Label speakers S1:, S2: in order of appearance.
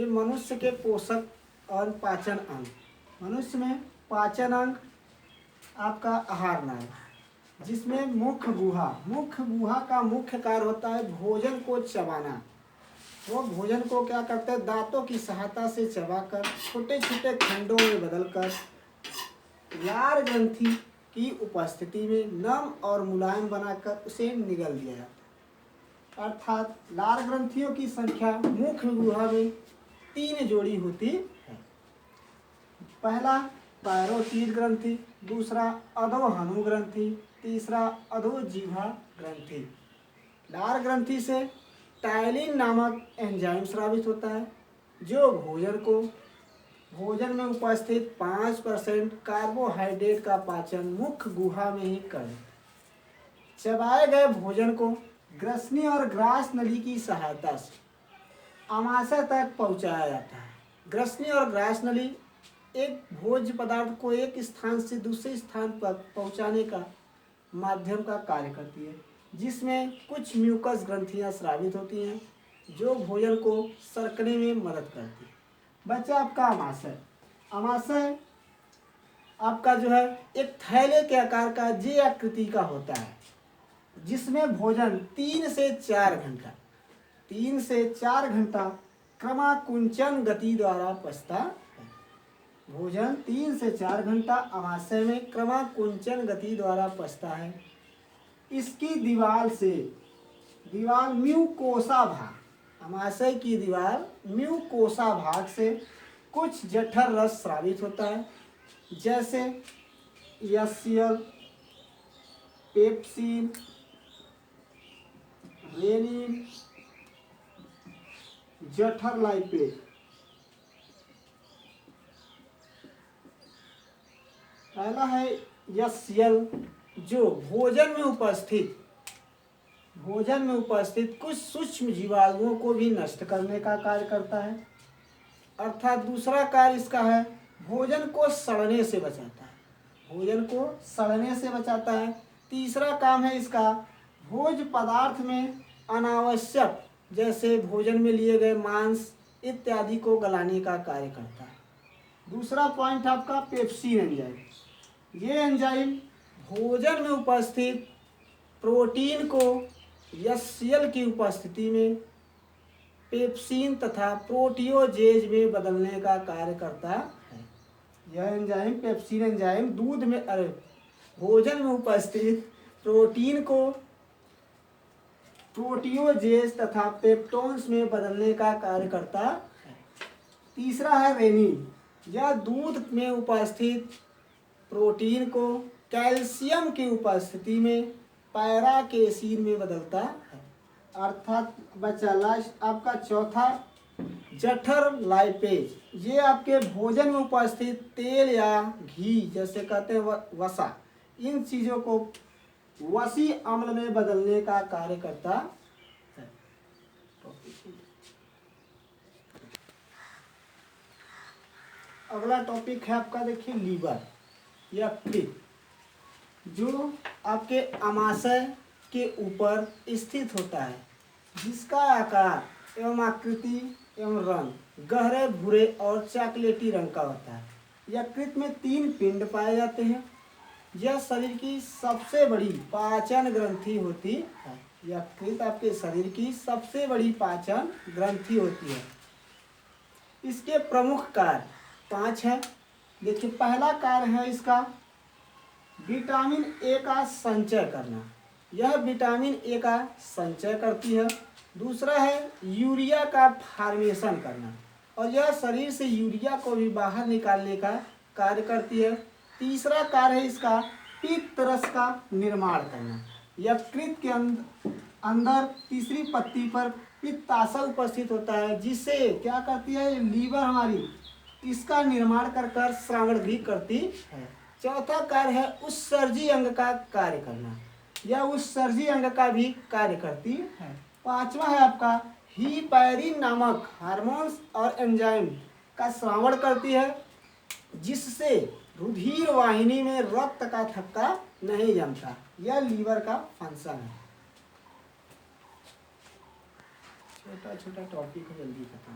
S1: ये मनुष्य के पोषक और पाचन अंग। मनुष्य में पाचन अंग आपका आहार नाल, जिसमें मुख्य गुहा का मुख्य कार्य होता है भोजन को चबाना। वो भोजन को क्या करते हैं, दांतों की सहायता से चबाकर छोटे छोटे खंडों में बदलकर लार ग्रंथि की उपस्थिति में नम और मुलायम बनाकर उसे निगल दिया जाता है। अर्थात लार ग्रंथियों की संख्या मुख्य गुहा में 3 जोड़ी होती है। पहला पैरोटीड ग्रंथि, दूसरा अधोहनु ग्रंथि, तीसरा अधोजिह्वा ग्रंथि। लार ग्रंथि से टाइलिन नामक एंजाइम स्रावित होता है, जो भोजन में उपस्थित 5% कार्बोहाइड्रेट का पाचन मुख्य गुहा में ही कर चबाए गए भोजन को ग्रसनी और ग्रास नली की सहायता से आमाशय तक पहुंचाया जाता है। ग्रसनी और ग्रास नली एक भोज्य पदार्थ को एक स्थान से दूसरे स्थान पर पहुंचाने का माध्यम का कार्य करती है, जिसमें कुछ म्यूकस ग्रंथियां स्रावित होती हैं, जो भोजन को सरकने में मदद करती है। बच्चा आपका आमाशय। आमाशय आपका जो है एक थैले के आकार का जे आकृति का होता है, जिसमें भोजन 3 से 4 घंटा क्रमाकुंचन गति द्वारा पचता है। भोजन 3 से 4 घंटा आमाशय में क्रमाकुंचन गति द्वारा पचता है। इसकी दीवार म्यूकोसा भाग, आमाशय की दीवार म्यूकोसा भाग से कुछ जठर रस स्रावित होता है, जैसे यसियल, पेप्सिन, रेनिन, जठर लाइपेज। पहला है यसियल, जो भोजन में उपस्थित कुछ सूक्ष्म जीवाणुओं को भी नष्ट करने का कार्य करता है। अर्थात दूसरा कार्य इसका है भोजन को सड़ने से बचाता है। तीसरा काम है इसका भोज्य पदार्थ में अनावश्यक, जैसे भोजन में लिए गए मांस इत्यादि को गलाने का कार्य करता है। दूसरा पॉइंट आपका पेप्सिन एंजाइम। ये एंजाइम भोजन में उपस्थित प्रोटीन को यसियल की उपस्थिति में पेप्सिन तथा प्रोटियोजेज में बदलने का कार्य करता है। यह एंजाइम पेप्सिन एंजाइम भोजन में उपस्थित प्रोटीन को प्रोटियोजेज तथा पेप्टोन्स में बदलने का कार्य करता है। तीसरा है रेनिन। यह दूध में उपस्थित प्रोटीन को कैल्शियम की उपस्थिति में पैराकेसीन में बदलता है। अर्थात बचा लास्ट आपका चौथा जठर लाइपेज। ये आपके भोजन में उपस्थित तेल या घी, जैसे कहते हैं वसा, इन चीज़ों को वसी अम्ल में बदलने का कार्य करता है। अगला टॉपिक है आपका, देखिए लीवर या यकृत, जो आपके आमाशय के ऊपर स्थित होता है, जिसका आकार एवं आकृति एवं रंग गहरे भूरे और चॉकलेटी रंग का होता है। यकृत में 3 पिंड पाए जाते हैं। यह शरीर की सबसे बड़ी पाचन ग्रंथि होती है। यकृत आपके शरीर की सबसे बड़ी पाचन ग्रंथि होती है। इसके प्रमुख कार्य 5 हैं। देखिए, पहला कार्य है इसका विटामिन ए का संचय करना। यह विटामिन ए का संचय करती है। दूसरा है यूरिया का फॉर्मेशन करना, और यह शरीर से यूरिया को भी बाहर निकालने का कार्य करती है। तीसरा कार्य है इसका पित्त रस का निर्माण करना। यकृत के अंदर तीसरी पत्ती पर पित्ताशय उपस्थित होता है, जिसे क्या करती है लीवर हमारी, इसका निर्माण कर श्रावण भी करती है। चौथा कार्य है उत्सर्जी अंग का कार्य करना। यह उत्सर्जी अंग का भी कार्य करती है। पांचवा है आपका हीपैरिन नामक हार्मोन्स और एंजाइम का श्रावण करती है, जिससे रुधिर वाहिनी में रक्त का थक्का नहीं जमता। यह लीवर का फंक्शन है। छोटा छोटा टॉपिक है, जल्दी खत्म।